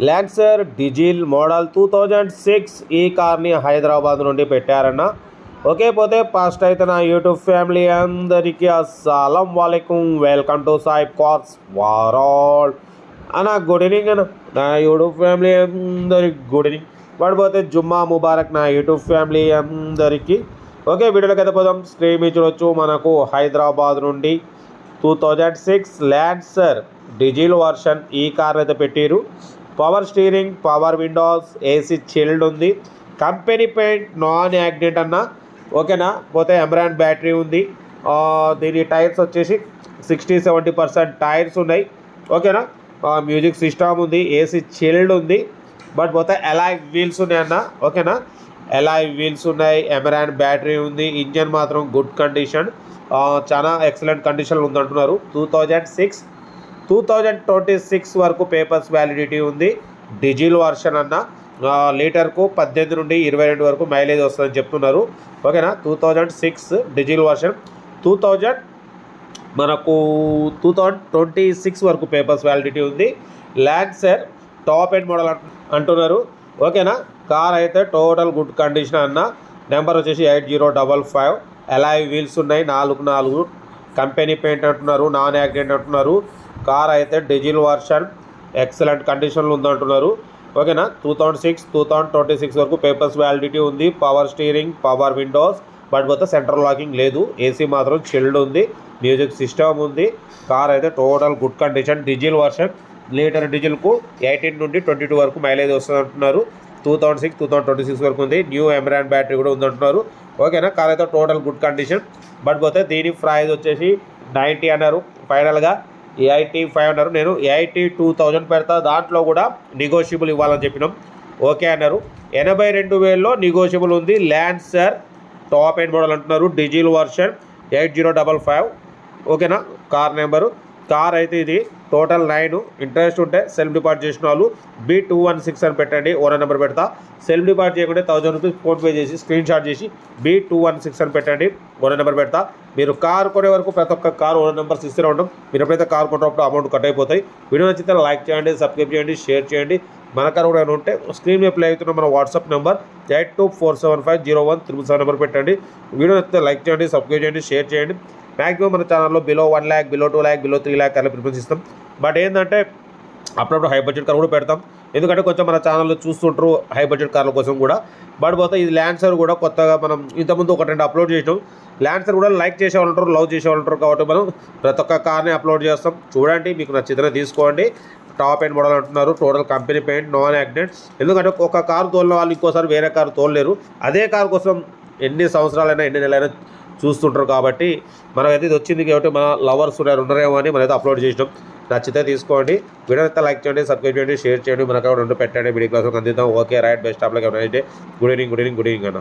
Lancer diesel model 2006 ఈ కార్ని హైదరాబాద్ నుండి పెట్టారన్న. ఓకే, పోతే ఫస్ట్ అయితే నా యూట్యూబ్ ఫ్యామిలీ అందరికీ అస్సలం వాలేకుం, welcome to Sai cars world అన్న. గుడ్ ఈవినింగ్ అన్న, నా యూట్యూబ్ ఫ్యామిలీ అందరికి గుడ్ ఈవినింగ్. పడిపోతే జుమ్మా ముబారక్ నా యూట్యూబ్ ఫ్యామిలీ అందరికీ. ఓకే, వీడియోలోకి అయితే పోదాం. స్క్రీన్ చూడొచ్చు, మనకు హైదరాబాద్ నుండి 2006 లాన్సర్ డిజిల్ వర్షన్ ఈ కార్ అయితే పెట్టారు. Power steering, power Windows, AC chilled ఉంది. కంపెనీ పెయింట్, నాన్ యాక్సిడెంట్ అన్న. ఓకేనా, పోతే ఎమరాన్ బ్యాటరీ ఉంది. దీని టైర్స్ వచ్చేసి 60-70% టైర్స్ ఉన్నాయి. ఓకేనా, మ్యూజిక్ సిస్టమ్ ఉంది, ఏసీ చిల్డ్ ఉంది. బట్ పోతే అలాయ్ వీల్స్ ఉన్నాయన్న. ఓకేనా, అలాయ్ వీల్స్ ఉన్నాయి, ఎమరాన్ బ్యాటరీ ఉంది. ఇంజన్ మాత్రం గుడ్ కండిషన్, చాలా ఎక్సలెంట్ కండిషన్లో ఉందంటున్నారు. 2026 వరకు పేపర్స్ వ్యాలిడిటీ ఉంది. డిజిల్ వర్షన్ అన్న. లీటర్కు 18 నుండి 22 వరకు మైలేజ్ వస్తుందని చెప్తున్నారు. ఓకేనా, 2006 డిజిల్ వర్షన్. 2026 వరకు పేపర్స్ వ్యాలిడిటీ ఉంది. లాన్సర్ టాప్ ఎండ్ మోడల్ అంటున్నారు. ఓకేనా, కార్ అయితే టోటల్ గుడ్ కండిషన్ అన్న. నెంబర్ వచ్చేసి 8055. అలాయ్ వీల్స్ ఉన్నాయి, 4 కంపెనీ పెయింట్ అంటున్నారు, నాన్ యాక్సిడెంట్ అంటున్నారు. కార్ అయితే డిజిల్ వర్షన్ ఎక్సలెంట్ కండిషన్లో ఉందంటున్నారు. ఓకేనా, 2026 వరకు పేపర్స్ వ్యాలిడిటీ ఉంది. Power steering, power windows, but పోతే సెంట్రల్ లాకింగ్ లేదు. ఏసీ మాత్రం చిల్డ్ ఉంది, మ్యూజిక్ సిస్టమ్ ఉంది. కార్ అయితే total good condition. Diesel version, litre డిజిల్కు 18 నుండి 22 వరకు మైలేజ్ వస్తుంది అంటున్నారు. 2026 వరకు ఉంది. న్యూ ఎమరాన్ బ్యాటరీ కూడా ఉందంటున్నారు. ఓకేనా, కార్ అయితే టోటల్ గుడ్ కండిషన్. బట్ పోతే దీని ప్రైస్ వచ్చేసి 90 అన్నారు. ఫైనల్గా 85 అన్నారు. నేను 82,000 పెడతా, దాంట్లో కూడా నెగోషియబుల్ ఇవ్వాలని చెప్పినాం. ఓకే అన్నారు. 82,000లో నెగోషియబుల్ ఉంది. లాన్సర్ టాప్ ఎండ్ మోడల్ అంటున్నారు. Diesel version 8055. ఓకేనా, కార్ నెంబరు. కార్ అయితే ఇది టోటల్ 9. ఇంట్రెస్ట్ ఉంటే సెల్ఫ్ డిపాజిట్ చేసిన వాళ్ళు B216 అని పెట్టండి, ఓనర్ నెంబర్ పెడతా. సెల్ఫ్ డిపాజిట్ చేయకుంటే 1000 రూపీస్ ఫోన్పే చేసి స్క్రీన్ షాట్ చేసి B216 అని పెట్టండి, ఓనర్ నెంబర్ పెడతా. మీరు కార్ కొనే వరకు ప్రతి ఒక్క కార్ ఓనర్ నెంబర్స్ ఇస్తూనే ఉంటాం. మీరు ఎప్పుడైతే కార్ కొన్నప్పుడు అమౌంట్ కట్ అయిపోతాయి. వీడియో నచ్చితే లైక్ చేయండి, సబ్స్క్రైబ్ చేయండి, షేర్ చేయండి. మన కార్ కూడా ఉంటే స్క్రీన్ మీద ప్లే అవుతున్న మన వాట్సాప్ నెంబర్ 8247501377 నెంబర్ పెట్టండి. వీడియో నచ్చితే లైక్ చేయండి, సబ్స్క్రైబ్ చేయండి, షేర్ చేయండి. మ్యాక్సిమం మన ఛానల్లో below 1 lakh, below 2 lakh, below 3 lakh అలా ప్రిఫరెన్స్ ఇస్తాం. బట్ ఏంటంటే అప్పుడప్పుడు హై బడ్జెట్ కార్ కూడా పెడతాం, ఎందుకంటే కొంచెం మన ఛానల్లో చూస్తుంటారు హై బడ్జెట్ కార్ల కోసం కూడా. బట్ పోతే ఇది లాన్సర్ కూడా కొత్తగా మనం ఇంతకుముందు 1-2 అప్లోడ్ చేసినాం. లాన్సర్ కూడా లైక్ చేసేవాళ్ళు ఉంటారు, లవ్ చేసేవాళ్ళు ఉంటారు, కాబట్టి మనం ప్రతి ఒక్క కార్ని అప్లోడ్ చేస్తాం. చూడండి, మీకు నచ్చితేనే తీసుకోండి. టాప్ ఎండ్ మోడల్ అంటున్నారు. Total company paint, non accident. ఎందుకంటే ఒక కారు తోలిన వాళ్ళు ఇంకోసారి వేరే కారు తోలలేరు. అదే కారు కోసం ఎన్ని సంవత్సరాలైనా ఎన్ని నెలలైనా చూస్తుంటారు. కాబట్టి మనకైతే ఇది వచ్చింది కాబట్టి మన లవర్స్ ఉన్నారేమో అని మనమైతే అప్లోడ్ చేసినాం. నచ్చితే తీసుకోండి. వీడియో అయితే లైక్ చేయండి, సబ్స్క్రైబ్ చేయండి, షేర్ చేయండి. మనకు 2 పెట్టండి, వీడియో క్లాస్ అందిద్దాం. Okay right, best of luck. Good evening అన్న.